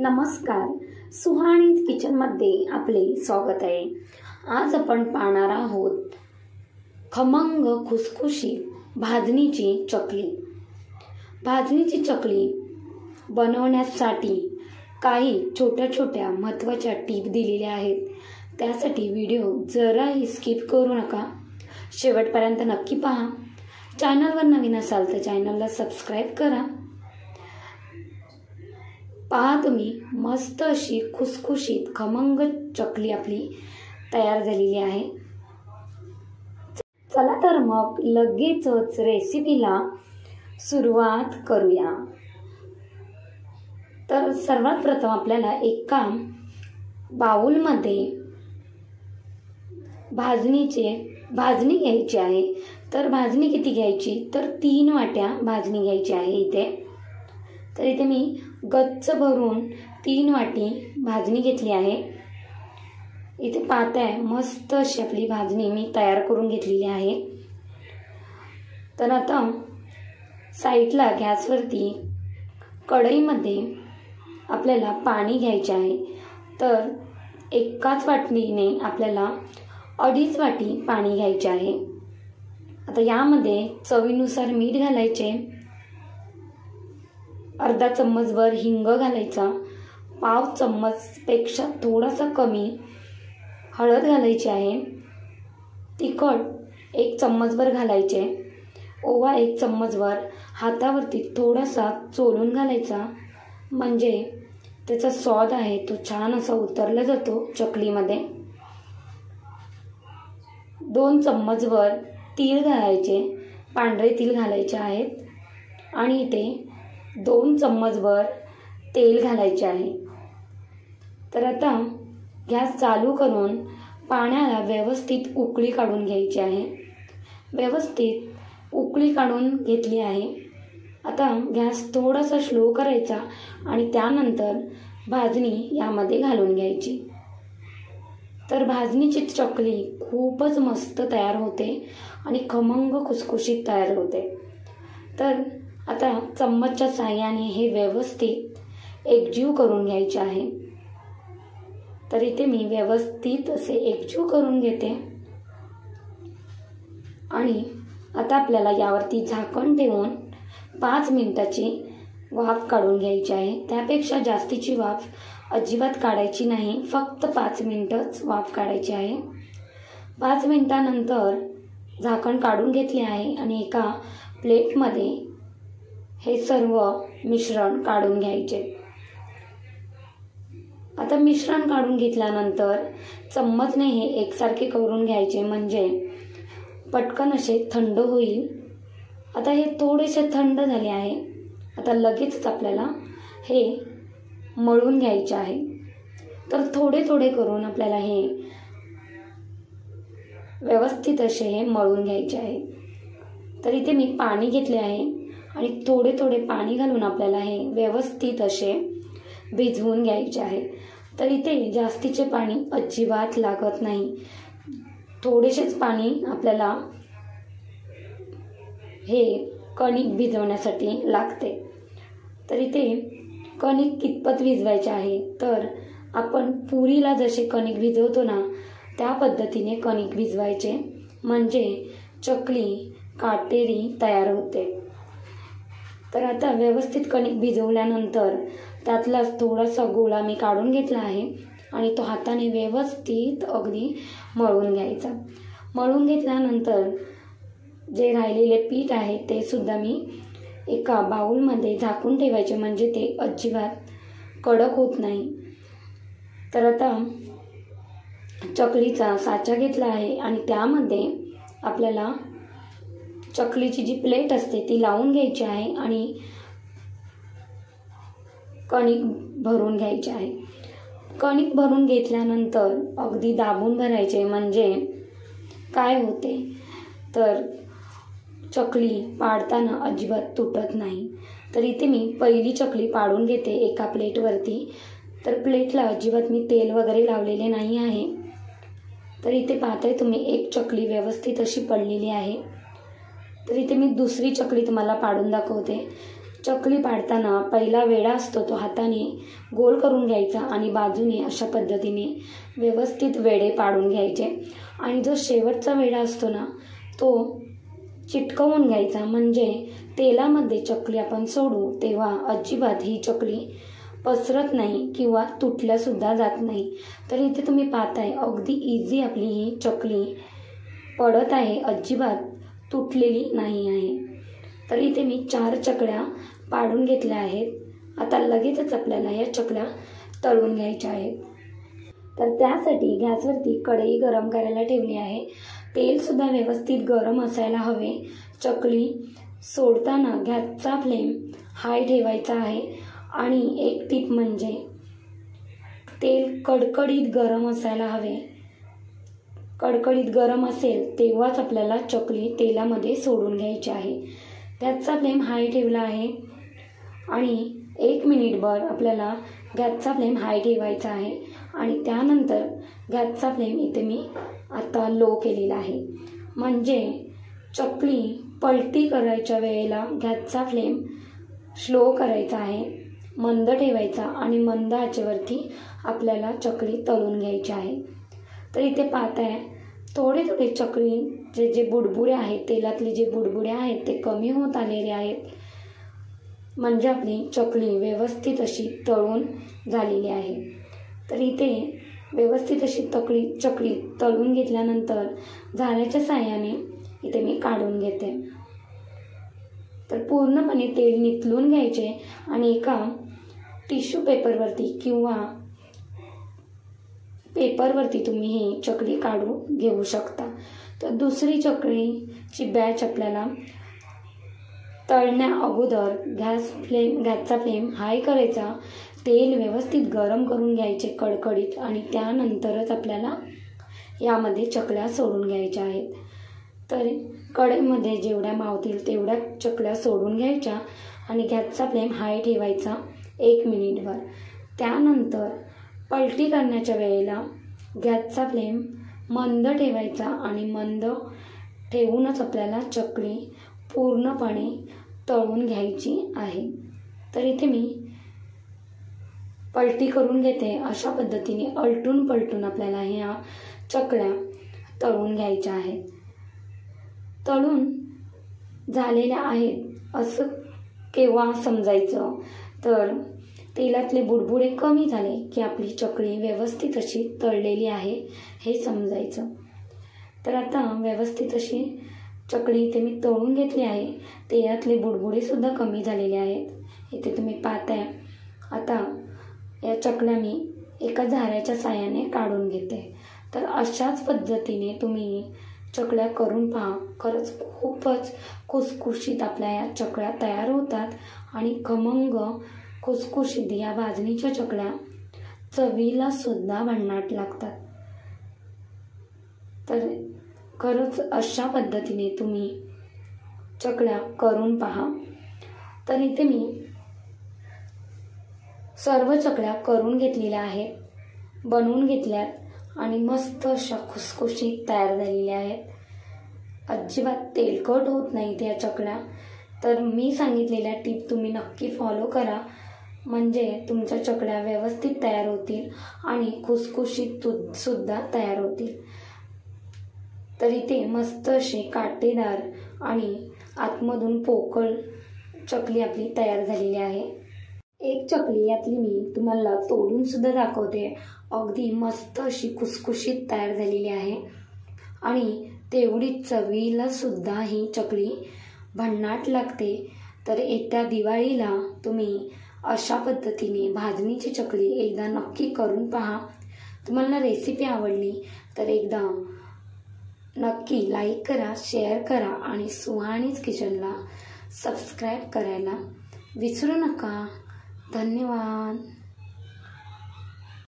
नमस्कार, सुहाणी किचनमध्ये आपले स्वागत आहे। आज आपण पाहणार आहोत खमंग खुसखुशीत भाजणीची चकली। भाजणीची चकली बनवण्यासाठी काही छोट्या छोट्या महत्त्वाच्या टिप दिलेल्या आहेत। त्यासाठी व्हिडिओ जराही स्किप करू नका, शेवटपर्यंत नक्की पहा। चॅनलवर नवीन असाल तर चॅनलला सबस्क्राइब करा। पहा तुम्ही, मस्त अशी खुसखुशीत खमंग चकली आपली तयार झालेली आहे। चला तर मग लगेचच रेसिपीला सुरुवात करूया। तर सर्वात प्रथम आपल्याला एका बाउलमध्ये भाजणी घ्यायची आहे। तर भाजणी किती घ्यायची, तर 3 वाट्या भाजणी घ्यायची आहे इथे। तर इथे मी गच्च भरून 3 वाटी भाजणी घेतली आहे। इथे पाहताय मस्त अशी आपली भाजणी मी तयार करून घेतलेली आहे। तर आता साईडला गॅसवरती कढईमध्ये आपल्याला पाणी घ्यायचे आहे। तर एकाच वाटीने आपल्याला 2.5 वाटी पाणी घ्यायचे आहे। आता यामध्ये चवीनुसार मीठ घालायचे, अर्धा चम्मचभर हिंग घालायचा, पाव चम्मचपेक्षा थोडासा कमी हळद घालायची आहे, तिखट 1 चम्मचभर घालायचे, ओवा 1 चम्मचभर हातावरती थोडासा चोळून घालायचा, म्हणजे त्याचा स्वाद आहे तो छान असा उतरला जातो चकलीमध्ये। 2 चम्मचभर तीळ घालायचे, पांढरे तीळ घालायचे आहेत आणि इथे 2 चम्मचभर तेल घालायचे आहे। तर आता गॅस चालू करून पाण्याला व्यवस्थित उकळी काढून घ्यायची आहे। व्यवस्थित उकळी काढून घेतली आहे। आता गॅस थोडासा स्लो करायचा आणि त्यानंतर भाजणी यामध्ये घालून घ्यायची। तर भाजणीची चकली खूपच मस्त तयार होते आणि खमंग खुसखुशीत तयार होते। तर आता चम्मचच्या साहाय्याने हे व्यवस्थित एकजीव करून घ्यायचे आहे। तर इथे मी व्यवस्थित असे एकजीव करून घेते आणि आता आपल्याला यावरती झाकण ठेवून 5 मिनिटाची वाफ काढून घ्यायची आहे। त्यापेक्षा जास्तीची वाफ अजिबात काढायची नाही, फक्त 5 मिनिटच वाफ काढायची आहे। 5 मिनिटानंतर झाकण काढून घेतले आहे आणि एका प्लेटमध्ये हे सर्व मिश्रण काढून घ्यायचे। आता मिश्रण काढून घेतल्यानंतर चम्मचने हे एकसारखे करून घ्यायचे, म्हणजे पटकन असे थंड होईल। आता हे थोडेसे थंड झाले आहे। आता लगेचच आपल्याला हे मळून घ्यायचे आहे। तर थोडे थोडे करून आपल्याला हे व्यवस्थित असे हे मळून घ्यायचे आहे। तर इथे मी पाणी घेतले आहे आणि थोडे थोडे पाणी घालून आपल्याला हे व्यवस्थित असे भिजवून घ्यायचे आहे। तर इथे जास्तीचे पाणी अजिबात लागत नाही, थोडेसेच पाणी आपल्याला हे कणिक भिजवण्यासाठी लागते। तर इथे कणिक कितपत भिजवायचे आहे, तर आपण पुरीला जसे कणिक भिजवतो ना, त्या पद्धतीने कणिक भिजवायचे, म्हणजे चकली काटेरी तयार होते। तर आता व्यवस्थित कणिक भिजवल्यानंतर त्यातला थोडासा गोळा मी काढून घेतला आहे आणि तो हाताने व्यवस्थित अगदी मळून घ्यायचा। मळून घेतल्यानंतर जे राहिलेले पीठ आहे ते सुद्धा मी एका बाउलमध्ये झाकून ठेवायचे, म्हणजे ते अजिबात कडक होत नाही। तर आता चकलीचा साचा घेतला आहे आणि त्यामध्ये आपल्याला चकलीची जी प्लेट असते ती लावून घ्यायची आहे आणि कणिक भरून घ्यायचे आहे। कणिक भरून घेतल्यानंतर अगदी दाबून भरायचे, म्हणजे काय होते तर चकली पाडताना अजिबात तुटत नाही। तर इथे मी पहिली चकली पाडून घेते एका प्लेटवरती। तर प्लेटला अजिबात मी तेल वगैरे लावलेले नाही आहे। तर इथे पाहताय तुम्ही, एक चकली व्यवस्थित अशी पडलेली आहे। तर इथे मी दुसरी चकली तुम्हाला पाडून दाखवते। चकली पाडताना पहिला वेढा असतो तो हाताने गोल करून घ्यायचा आणि बाजूने अशा पद्धतीने व्यवस्थित वेढे पाडून घ्यायचे आणि जो शेवटचा वेढा असतो ना तो चिटकवून घ्यायचा, म्हणजे तेलामध्ये चकली आपण सोडू तेव्हा अजिबात ही चकली पसरत नाही किंवा तुटल्यासुद्धा जात नाही। तर इथे तुम्ही पाहताय अगदी इझी आपली ही चकली पडत आहे, अजिबात तुटलेली नाही आहे। तर इथे मी 4 चकल्या पाडून घेतल्या आहेत। आता लगेचच आपल्याला या चकल्या तळून घ्यायच्या आहेत। तर त्यासाठी गॅसवरती कढई गरम करायला ठेवली आहे। तेलसुद्धा व्यवस्थित गरम असायला हवे। चकली सोडताना गॅसचा फ्लेम हाय ठेवायचा आहे आणि एक टीप म्हणजे तेल कडकडीत गरम असायला हवे। कडकडीत गरम असेल तेव्हाच आपल्याला चकली तेलामध्ये सोडून घ्यायची आहे। गॅसचा फ्लेम हाय ठेवला आहे आणि 1 मिनिटभर आपल्याला गॅसचा फ्लेम हाय ठेवायचा आहे आणि त्यानंतर गॅसचा फ्लेम इथे मी आता लो केलेला आहे, म्हणजे चकली पलटी करायच्या वेळेला गॅसचा फ्लेम स्लो करायचा आहे, मंद ठेवायचा आणि मंद आचेवरती आपल्याला चकली तळून घ्यायची आहे। तर इथे पाहताय थोडे थोडे चकली जे बुडबुडे आहेत, तेलातले जे बुडबुडे आहेत ते कमी होत आलेले आहेत, म्हणजे आपली चकली व्यवस्थित अशी तळून झालेली आहे। तर इथे व्यवस्थित अशी चकली तळून घेतल्यानंतर झाऱ्याच्या साहाय्याने इथे मी काढून घेते। तर पूर्णपणे तेल निथळून घ्यायचे आणि एका टिश्यू पेपरवरती किंवा पेपरवरती तुम्ही ही चकली काढून घेऊ शकता। तर दुसरी चकलीची बॅच आपल्याला तळण्या अगोदर गॅसचा फ्लेम हाय करायचा, तेल व्यवस्थित गरम करून घ्यायचे कडकडीत आणि त्यानंतरच आपल्याला यामध्ये चकल्या सोडून घ्यायच्या आहेत। तर कढईमध्ये जेवढ्या मावतील तेवढ्या चकल्या सोडून घ्यायच्या आणि गॅसचा फ्लेम हाय ठेवायचा 1 मिनिटभर। त्यानंतर पलटी करण्याच्या वेळेला गॅसचा फ्लेम मंद ठेवायचा आणि मंद ठेवूनच आपल्याला चकली पूर्णपणे तळून घ्यायची आहे। तर इथे मी पलटी करून घेते। अशा पद्धतीने अलटून पलटून आपल्याला ह्या चकल्या तळून घ्यायच्या आहेत। तळून झालेल्या आहेत असं केव्हा समजायचं, तर तेलातले बुडबुडे कमी झाले की आपली चकली व्यवस्थित अशी तळलेली आहे हे समजायचं। तर आता व्यवस्थित अशी चकली इथे मी तळून घेतली आहे, तेलातले बुडबुडे सुद्धा कमी झालेले आहेत। इथे तुम्ही पाहताय। आता या चकल्या मी एका झाऱ्याच्या साहाय्याने काढून घेते। तर अशाच पद्धतीने तुम्ही चकल्या करून पहा, खरंच खूपच खुसखुशीत आपल्या या चकल्या तयार होतात आणि खमंग खुसखुशीत या भाजणीच्या चकल्या चवीला सुद्धा भन्नाट लागतात। तर खरंच अशा पद्धतीने तुम्ही चकल्या करून पहा। तर इथे मी सर्व चकल्या करून घेतलेल्या आहेत, बनवून घेतल्यात आणि मस्त अशा खुसखुशीत तयार झालेल्या आहेत। अजिबात तेलकट होत नाहीत या चकल्या। तर मी सांगितलेल्या टिप तुम्ही नक्की फॉलो करा, म्हणजे तुमच्या चकल्या व्यवस्थित तयार होतील आणि खुसखुशीत सुद्धा तयार होतील। तर इथे मस्त अशी काटेदार आणि आतमधून पोकळ चकली आपली तयार झालेली आहे। एक चकली यातली मी तुम्हाला तोडून सुद्धा दाखवते, अगदी मस्त अशी खुसखुशीत तयार झालेली आहे आणि तेवढीच चवीला सुद्धा ही चकली भन्नाट लागते। तर येत्या दिवाळीला तुम्ही अशा पद्धतीने भाजणीची चकली एकदा नक्की करून पहा। तुम्हाला रेसिपी आवडली तर एकदा नक्की लाईक करा, शेअर करा आणि सुहानीज किचनला सबस्क्राईब करायला विसरू नका। धन्यवाद।